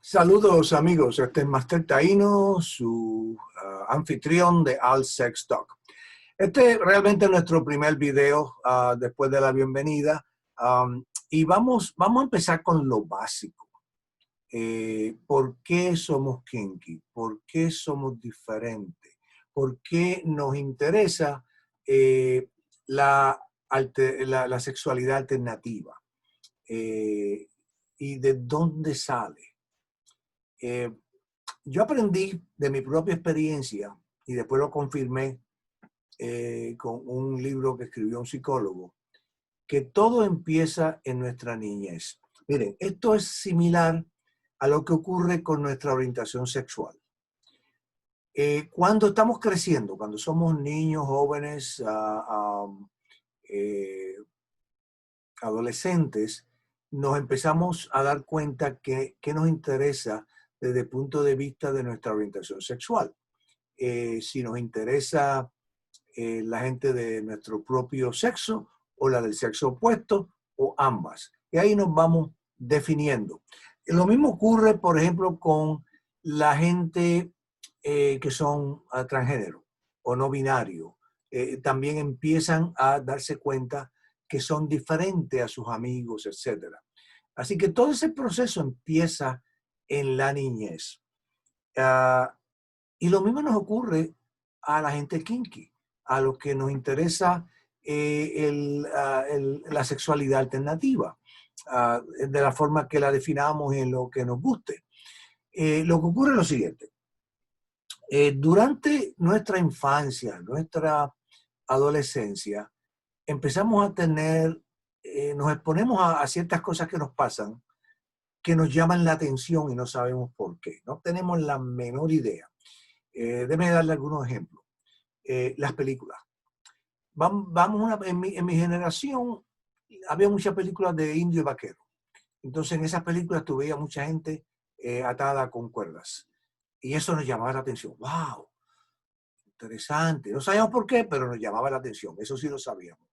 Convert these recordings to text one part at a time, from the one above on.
Saludos amigos, este es Master Taíno, su anfitrión de All Sex Talk. Este es realmente nuestro primer video después de la bienvenida y vamos a empezar con lo básico. ¿Por qué somos kinky? ¿Por qué somos diferentes? ¿Por qué nos interesa la sexualidad alternativa? ¿Y de dónde sale? Yo aprendí de mi propia experiencia y después lo confirmé con un libro que escribió un psicólogo, que todo empieza en nuestra niñez. Miren, esto es similar a lo que ocurre con nuestra orientación sexual. Cuando estamos creciendo, cuando somos niños, jóvenes, adolescentes, nos empezamos a dar cuenta que nos interesa desde el punto de vista de nuestra orientación sexual. Si nos interesa la gente de nuestro propio sexo o la del sexo opuesto o ambas. Y ahí nos vamos definiendo. Lo mismo ocurre, por ejemplo, con la gente que son transgénero o no binario. También empiezan a darse cuenta que son diferentes a sus amigos, etc. Así que todo ese proceso empieza en la niñez. Y lo mismo nos ocurre a la gente kinky, a los que nos interesa la sexualidad alternativa, de la forma que la definamos en lo que nos guste. Lo que ocurre es lo siguiente. Durante nuestra infancia, nuestra adolescencia, empezamos a tener, nos exponemos a ciertas cosas que nos pasan, que nos llaman la atención y no sabemos por qué. No tenemos la menor idea. Déjeme darle algunos ejemplos. Las películas. En mi generación había muchas películas de indio y vaquero. Entonces en esas películas tú veías mucha gente atada con cuerdas. Y eso nos llamaba la atención. ¡Wow! Interesante. No sabíamos por qué, pero nos llamaba la atención. Eso sí lo sabíamos.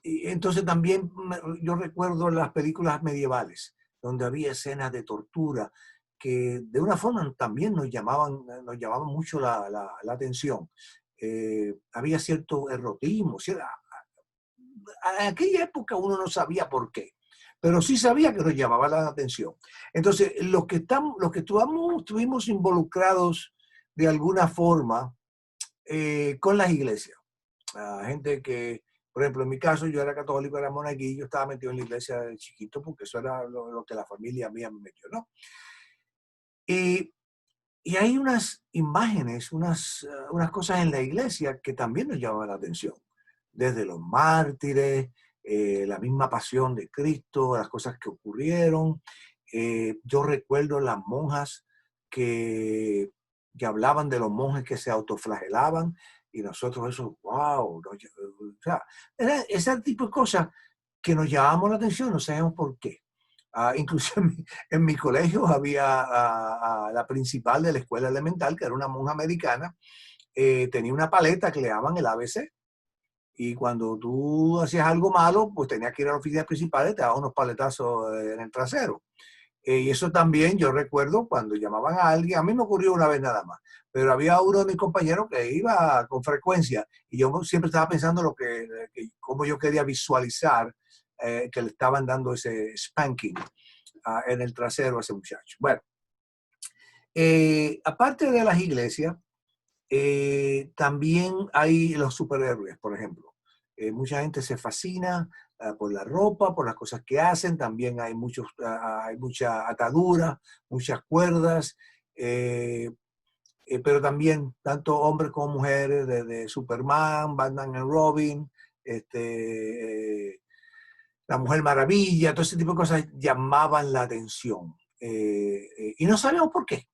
Entonces también yo recuerdo las películas medievales, donde había escenas de tortura que de una forma también nos llamaban mucho la atención. Había cierto erotismo. En aquella época uno no sabía por qué, pero sí sabía que nos llamaba la atención. Entonces, los que estuvimos involucrados de alguna forma con las iglesias. Gente que, por ejemplo, en mi caso, yo era católico, era monaguillo, estaba metido en la iglesia de chiquito porque eso era lo que la familia mía me metió, ¿no? Y hay unas imágenes, unas cosas en la iglesia que también nos llamaban la atención. Desde los mártires, la misma pasión de Cristo, las cosas que ocurrieron. Yo recuerdo las monjas que hablaban de los monjes que se autoflagelaban y nosotros eso, wow. O sea, era ese tipo de cosas que nos llamamos la atención, no sabemos por qué. Incluso en mi colegio había la principal de la escuela elemental, que era una monja americana, tenía una paleta que le llamaban el ABC. Y cuando tú hacías algo malo, pues tenías que ir a la oficina principal y te daban unos paletazos en el trasero. Y eso también yo recuerdo cuando llamaban a alguien, a mí me ocurrió una vez nada más, pero había uno de mis compañeros que iba con frecuencia y yo siempre estaba pensando cómo yo quería visualizar que le estaban dando ese spanking en el trasero a ese muchacho. Bueno, aparte de las iglesias, también hay los superhéroes, por ejemplo. Mucha gente se fascina por la ropa, por las cosas que hacen. También hay mucha atadura, muchas cuerdas. Pero también tanto hombres como mujeres, desde Superman, Batman y Robin, la Mujer Maravilla, todo ese tipo de cosas llamaban la atención. Y no sabíamos por qué.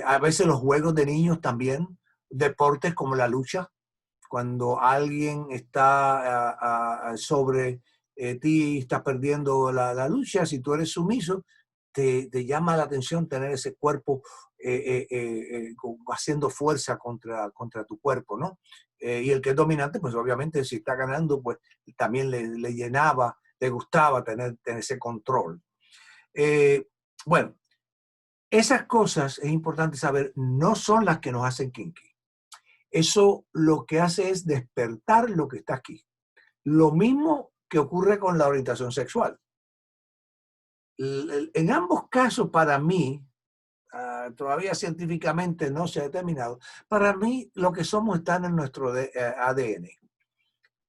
A veces los juegos de niños también, deportes como la lucha, cuando alguien está sobre ti y estás perdiendo la lucha, si tú eres sumiso, te llama la atención tener ese cuerpo haciendo fuerza contra tu cuerpo, ¿no? Y el que es dominante, pues obviamente si está ganando, pues también le llenaba, le gustaba tener ese control. Bueno, esas cosas, es importante saber, no son las que nos hacen kinky. Eso lo que hace es despertar lo que está aquí. Lo mismo que ocurre con la orientación sexual. En ambos casos, para mí, todavía científicamente no se ha determinado, para mí lo que somos está en nuestro ADN.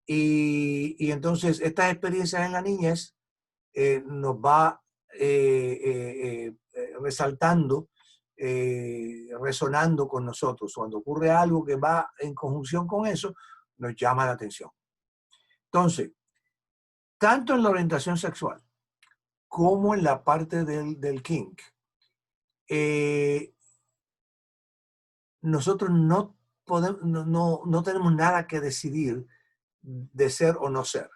Y entonces estas experiencias en la niñez nos va resaltando, resonando con nosotros. Cuando ocurre algo que va en conjunción con eso, nos llama la atención. Entonces, tanto en la orientación sexual como en la parte del kink, nosotros no, podemos, no tenemos nada que decidir de ser o no ser.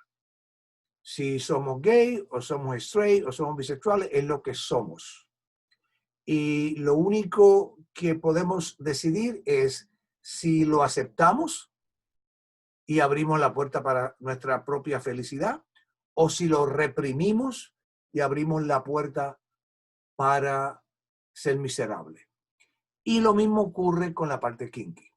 Si somos gay o somos straight o somos bisexuales, es lo que somos. Y lo único que podemos decidir es si lo aceptamos y abrimos la puerta para nuestra propia felicidad, o si lo reprimimos y abrimos la puerta para ser miserable. Y lo mismo ocurre con la parte kinky.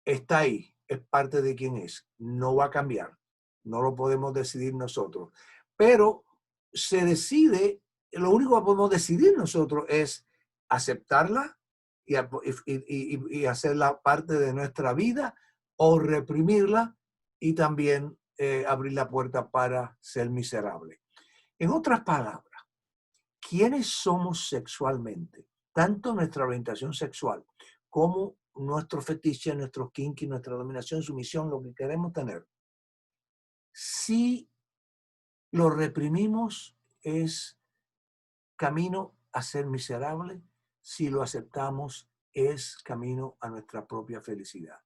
Está ahí, es parte de quien es, no va a cambiar, no lo podemos decidir nosotros. Pero se decide, lo único que podemos decidir nosotros es aceptarla y hacerla parte de nuestra vida, o reprimirla y también abrir la puerta para ser miserable. En otras palabras, ¿quiénes somos sexualmente? Tanto nuestra orientación sexual como nuestro fetiche, nuestro kinky, nuestra dominación, sumisión, lo que queremos tener. Si lo reprimimos, es camino a ser miserable. Si lo aceptamos, es camino a nuestra propia felicidad.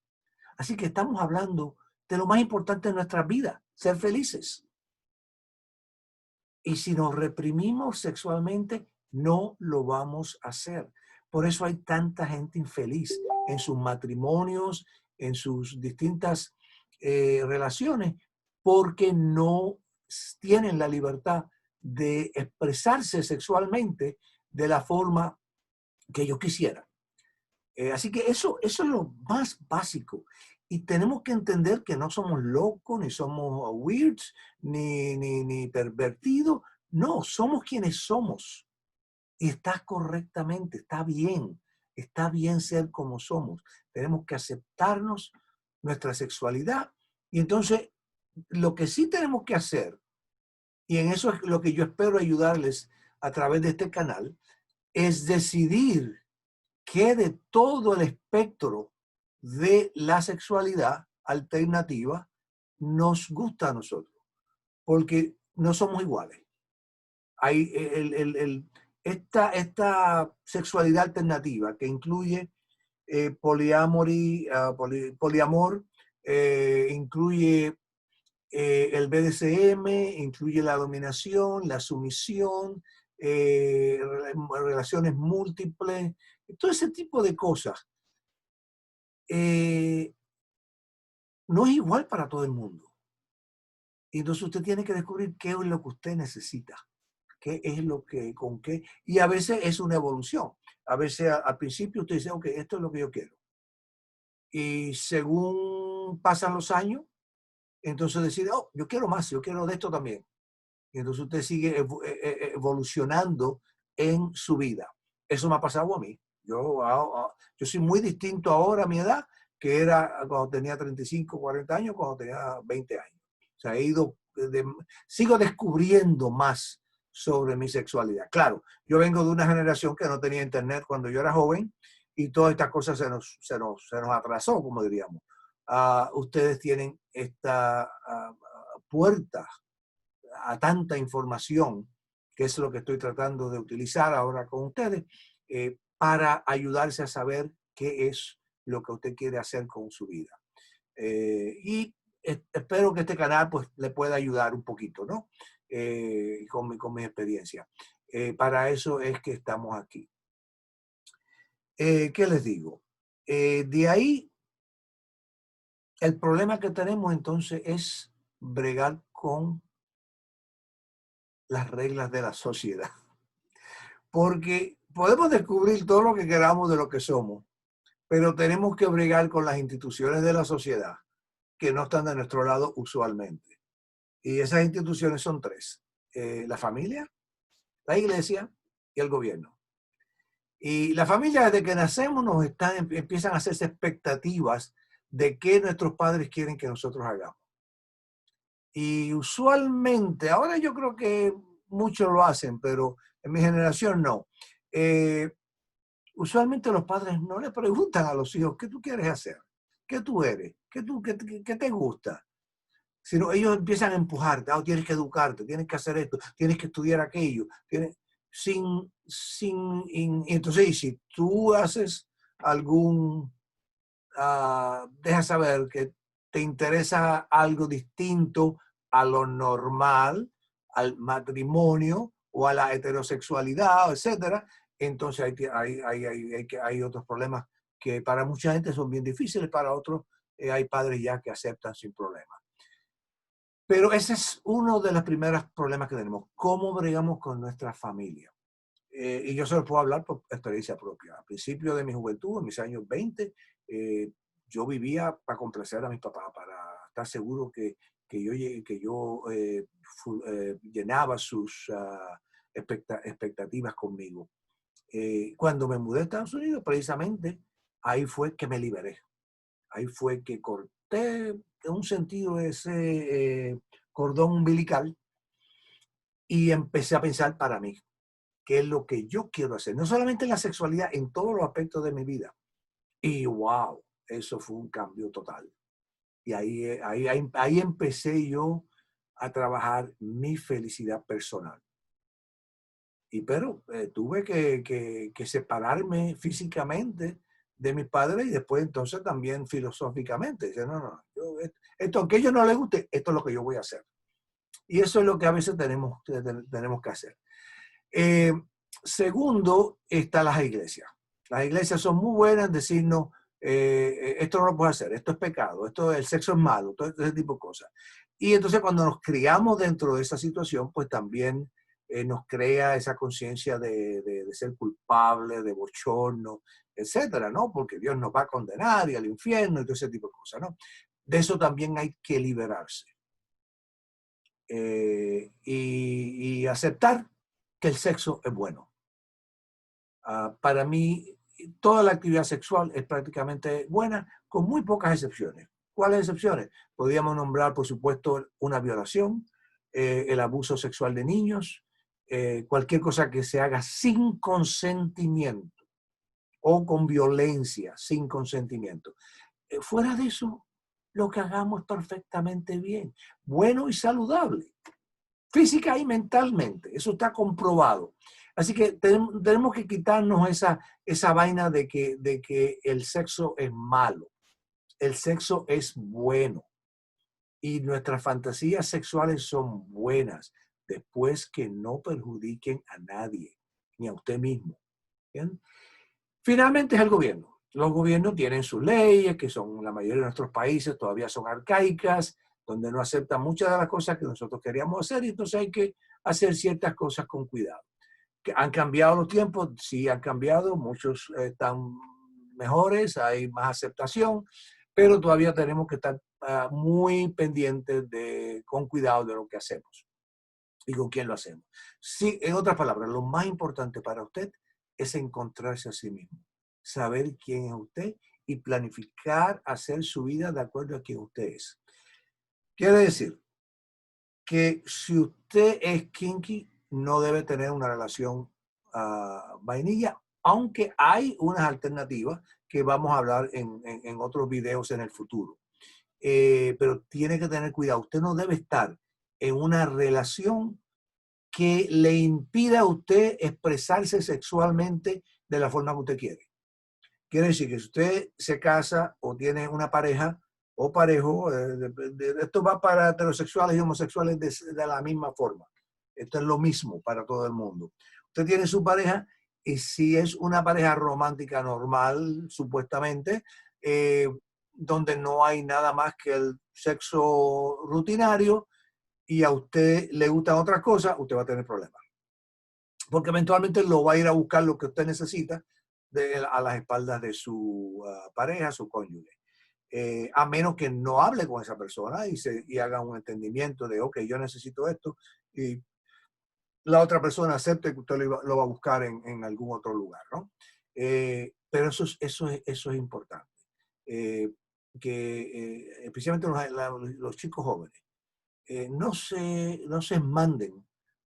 Así que estamos hablando de lo más importante de nuestra vida, ser felices. Y si nos reprimimos sexualmente, no lo vamos a hacer. Por eso hay tanta gente infeliz en sus matrimonios, en sus distintas relaciones, porque no tienen la libertad de expresarse sexualmente de la forma que ellos quisieran. Así que eso es lo más básico. Y tenemos que entender que no somos locos, ni somos weirds, ni pervertidos. No, somos quienes somos. Y está correctamente, está bien ser como somos. Tenemos que aceptarnos nuestra sexualidad. Y entonces, lo que sí tenemos que hacer, y en eso es lo que yo espero ayudarles a través de este canal, es decidir que de todo el espectro de la sexualidad alternativa nos gusta a nosotros, porque no somos iguales. Hay esta sexualidad alternativa que incluye poliamor, incluye el BDSM, incluye la dominación, la sumisión, relaciones múltiples, todo ese tipo de cosas. No es igual para todo el mundo. Y entonces usted tiene que descubrir qué es lo que usted necesita, qué es lo que, con qué. Y a veces es una evolución. A veces al principio usted dice, ok, esto es lo que yo quiero. Y según pasan los años, entonces decide, oh, yo quiero más, yo quiero de esto también. Y entonces usted sigue evolucionando en su vida. Eso me ha pasado a mí. Yo soy muy distinto ahora a mi edad que era cuando tenía 35, 40 años, cuando tenía 20 años. O sea, sigo descubriendo más sobre mi sexualidad. Claro, yo vengo de una generación que no tenía internet cuando yo era joven y todas estas cosas se nos atrasó, como diríamos. Ustedes tienen esta puerta a tanta información, que es lo que estoy tratando de utilizar ahora con ustedes, para ayudarse a saber qué es lo que usted quiere hacer con su vida. Y espero que este canal pues le pueda ayudar un poquito, ¿no? Con mi experiencia. Para eso es que estamos aquí. ¿Qué les digo? De ahí El problema que tenemos entonces es bregar con las reglas de la sociedad. Porque podemos descubrir todo lo que queramos de lo que somos, pero tenemos que bregar con las instituciones de la sociedad que no están de nuestro lado usualmente. Y esas instituciones son tres: la familia, la iglesia y el gobierno. Y la familia, desde que nacemos, empiezan a hacerse expectativas de qué nuestros padres quieren que nosotros hagamos. Y usualmente, ahora yo creo que muchos lo hacen, pero en mi generación no. Eh, Usualmente los padres no le preguntan a los hijos qué tú quieres hacer, qué tú eres, qué te gusta, sino ellos empiezan a empujarte: "Ah, tienes que educarte, tienes que hacer esto, tienes que estudiar aquello, entonces, y si tú haces algún, deja saber que te interesa algo distinto a lo normal, al matrimonio o a la heterosexualidad, etcétera, entonces hay otros problemas que para mucha gente son bien difíciles, para otros hay padres ya que aceptan sin problema. Pero ese es uno de los primeros problemas que tenemos: cómo bregamos con nuestra familia. Y yo se lo puedo hablar por experiencia propia. Al principio de mi juventud, en mis años 20, yo vivía para complacer a mis papás, para estar seguro que yo llenaba sus expectativas conmigo. Cuando me mudé a Estados Unidos, precisamente, ahí fue que me liberé. Ahí fue que corté en un sentido ese cordón umbilical y empecé a pensar para mí qué es lo que yo quiero hacer. No solamente en la sexualidad, en todos los aspectos de mi vida. Y wow, eso fue un cambio total. Y ahí empecé yo a trabajar mi felicidad personal. Pero tuve que separarme físicamente de mis padres y después entonces también filosóficamente. Dice, no, no, esto aunque a ellos no les guste, esto es lo que yo voy a hacer. Y eso es lo que a veces tenemos que hacer. Eh, Segundo, están las iglesias. Las iglesias son muy buenas en decirnos, esto no lo puedes hacer, esto es pecado, el sexo es malo, todo ese tipo de cosas. Y entonces cuando nos criamos dentro de esa situación, pues también nos crea esa conciencia de ser culpable, de bochorno, etcétera, ¿no? Porque Dios nos va a condenar y al infierno y todo ese tipo de cosas, ¿no? De eso también hay que liberarse. Y aceptar que el sexo es bueno. Para mí, toda la actividad sexual es prácticamente buena, con muy pocas excepciones. ¿Cuáles excepciones? Podríamos nombrar, por supuesto, una violación, el abuso sexual de niños, cualquier cosa que se haga sin consentimiento o con violencia, sin consentimiento. Fuera de eso, lo que hagamos es perfectamente bien, bueno y saludable, física y mentalmente. Eso está comprobado. Así que tenemos que quitarnos esa vaina de que el sexo es malo. El sexo es bueno. Y nuestras fantasías sexuales son buenas, después que no perjudiquen a nadie, ni a usted mismo. ¿Bien? Finalmente es el gobierno. Los gobiernos tienen sus leyes, que son la mayoría de nuestros países todavía son arcaicas, donde no aceptan muchas de las cosas que nosotros queríamos hacer, y entonces hay que hacer ciertas cosas con cuidado. ¿Han cambiado los tiempos? Sí, han cambiado, muchos están mejores, hay más aceptación, pero todavía tenemos que estar muy pendientes con cuidado de lo que hacemos y con quién lo hacemos. Sí, en otras palabras, lo más importante para usted es encontrarse a sí mismo, saber quién es usted y planificar hacer su vida de acuerdo a quién usted es. Quiere decir que si usted es kinky, no debe tener una relación vainilla, aunque hay unas alternativas que vamos a hablar en otros videos en el futuro. Pero tiene que tener cuidado. Usted no debe estar en una relación que le impida a usted expresarse sexualmente de la forma que usted quiere. Quiere decir que si usted se casa o tiene una pareja o parejo, esto va para heterosexuales y homosexuales de la misma forma. Esto es lo mismo para todo el mundo. Usted tiene su pareja y si es una pareja romántica normal, supuestamente, donde no hay nada más que el sexo rutinario y a usted le gustan otras cosas, usted va a tener problemas. Porque eventualmente lo va a ir a buscar lo que usted necesita a las espaldas de su pareja, su cónyuge. A menos que no hable con esa persona y haga un entendimiento de, ok, yo necesito esto, y la otra persona acepte que usted lo va a buscar en algún otro lugar, ¿no? Pero eso es importante. Especialmente los chicos jóvenes, no se manden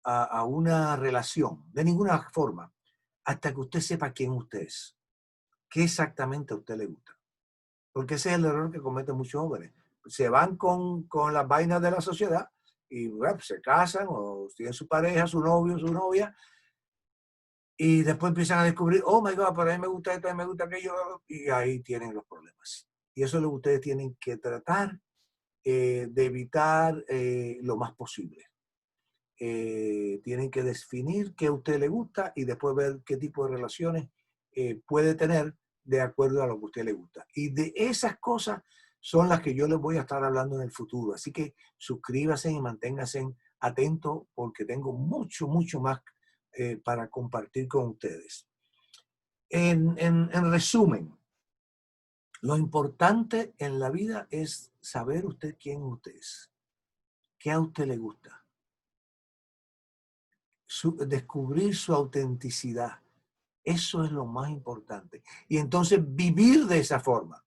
a una relación de ninguna forma hasta que usted sepa quién usted es, qué exactamente a usted le gusta. Porque ese es el error que cometen muchos jóvenes. Se van con las vainas de la sociedad y bueno, se casan o tienen su pareja, su novio, su novia, y después empiezan a descubrir, oh my God, pero a mí me gusta esto, a mí me gusta aquello, y ahí tienen los problemas. Y eso es lo que ustedes tienen que tratar de evitar lo más posible. Tienen que definir qué a usted le gusta y después ver qué tipo de relaciones puede tener de acuerdo a lo que a usted le gusta. Y de esas cosas son las que yo les voy a estar hablando en el futuro. Así que suscríbanse y manténganse atentos porque tengo mucho, mucho más para compartir con ustedes. En resumen, lo importante en la vida es saber usted quién usted es, qué a usted le gusta, descubrir su autenticidad. Eso es lo más importante. Y entonces vivir de esa forma.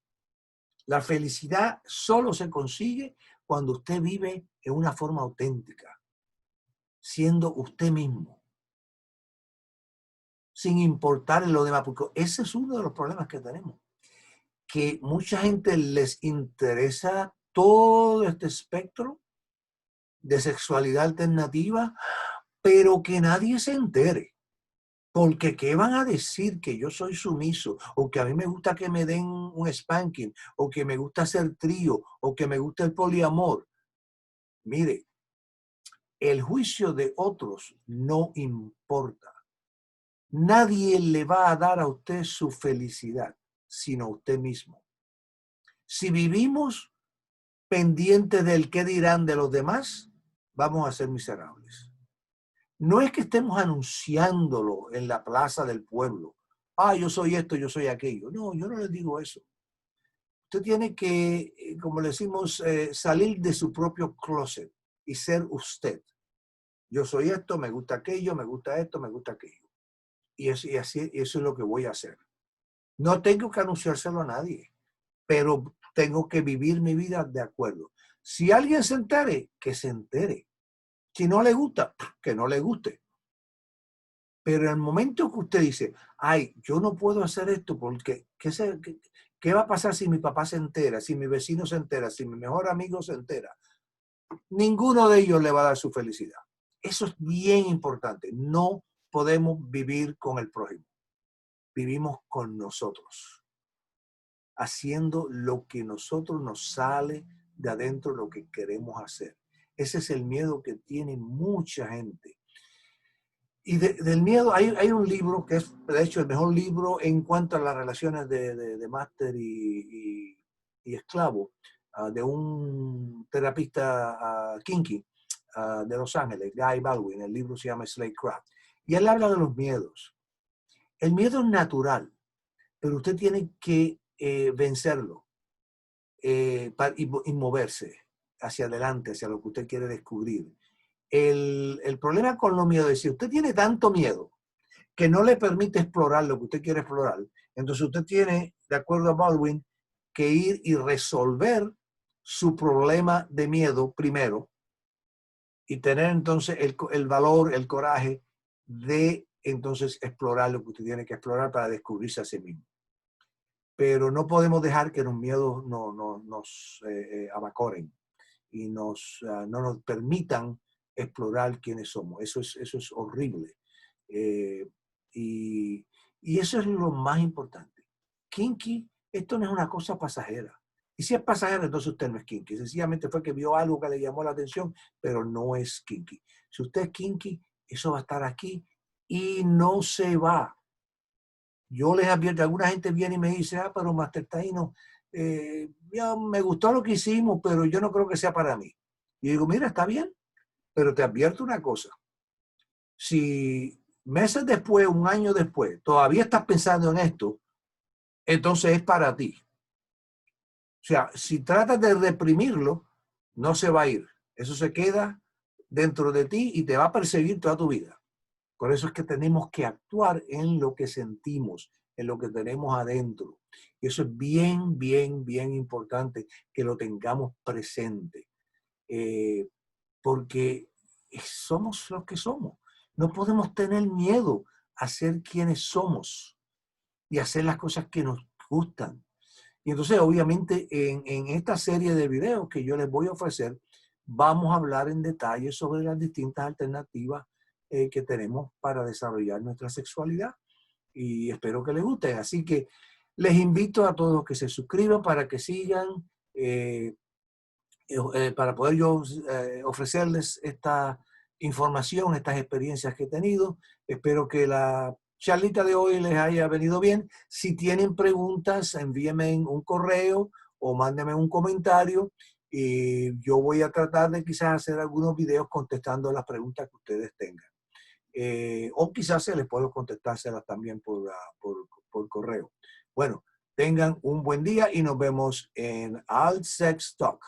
La felicidad solo se consigue cuando usted vive en una forma auténtica, siendo usted mismo, sin importar lo demás, porque ese es uno de los problemas que tenemos, que mucha gente les interesa todo este espectro de sexualidad alternativa, pero que nadie se entere. Porque ¿qué van a decir que yo soy sumiso? O que a mí me gusta que me den un spanking, o que me gusta hacer trío, o que me gusta el poliamor. Mire, el juicio de otros no importa. Nadie le va a dar a usted su felicidad, sino usted mismo. Si vivimos pendientes del qué dirán de los demás, vamos a ser miserables. No es que estemos anunciándolo en la plaza del pueblo. Ah, yo soy esto, yo soy aquello. No, yo no les digo eso. Usted tiene que, como le decimos, salir de su propio closet y ser usted. Yo soy esto, me gusta aquello, me gusta esto, me gusta aquello. Y así, eso es lo que voy a hacer. No tengo que anunciárselo a nadie, pero tengo que vivir mi vida de acuerdo. Si alguien se entere, que se entere. Si no le gusta, que no le guste. Pero en el momento que usted dice, ay, yo no puedo hacer esto porque, ¿qué va a pasar si mi papá se entera, si mi vecino se entera, si mi mejor amigo se entera? Ninguno de ellos le va a dar su felicidad. Eso es bien importante. No podemos vivir con el prójimo. Vivimos con nosotros, haciendo lo que nosotros nos sale de adentro, lo que queremos hacer. Ese es el miedo que tiene mucha gente. Y del miedo, hay un libro que es, de hecho, el mejor libro en cuanto a las relaciones de máster y esclavo, de un terapista kinky de Los Ángeles, Guy Baldwin. El libro se llama Slavecraft. Y él habla de los miedos. El miedo es natural, pero usted tiene que vencerlo y moverse hacia adelante, hacia lo que usted quiere descubrir. El problema con los miedos es si usted tiene tanto miedo que no le permite explorar lo que usted quiere explorar, entonces usted tiene, de acuerdo a Baldwin, que ir y resolver su problema de miedo primero y tener entonces el valor, el coraje de entonces explorar lo que usted tiene que explorar para descubrirse a sí mismo. Pero no podemos dejar que los miedos nos abacoren y no nos permitan explorar quiénes somos. Eso es horrible. Y, y eso es lo más importante. Kinky, esto no es una cosa pasajera. Y si es pasajera, entonces usted no es kinky. Sencillamente fue que vio algo que le llamó la atención, pero no es kinky. Si usted es kinky, eso va a estar aquí y no se va. Yo les advierto, alguna gente viene y me dice, pero Master Taino, ya me gustó lo que hicimos, pero yo no creo que sea para mí. Y digo, mira, está bien, pero te advierto una cosa. Si meses después, un año después, todavía estás pensando en esto, entonces es para ti. O sea, si tratas de reprimirlo, no se va a ir. Eso se queda dentro de ti y te va a perseguir toda tu vida. Por eso es que tenemos que actuar en lo que sentimos, en lo que tenemos adentro. Y eso es bien, bien, bien importante que lo tengamos presente. Eh, porque somos los que somos. No podemos tener miedo a ser quienes somos y hacer las cosas que nos gustan. Y entonces, obviamente, en esta serie de videos que yo les voy a ofrecer, vamos a hablar en detalle sobre las distintas alternativas que tenemos para desarrollar nuestra sexualidad. Y espero que les guste. Así que les invito a todos que se suscriban para que sigan, para poder yo ofrecerles esta información, estas experiencias que he tenido. Espero que la charlita de hoy les haya venido bien. Si tienen preguntas, envíenme un correo o mándenme un comentario y yo voy a tratar de quizás hacer algunos videos contestando las preguntas que ustedes tengan. O quizás se les puedo contestárselas también por correo. Bueno, tengan un buen día y nos vemos en Alt Sex Talk.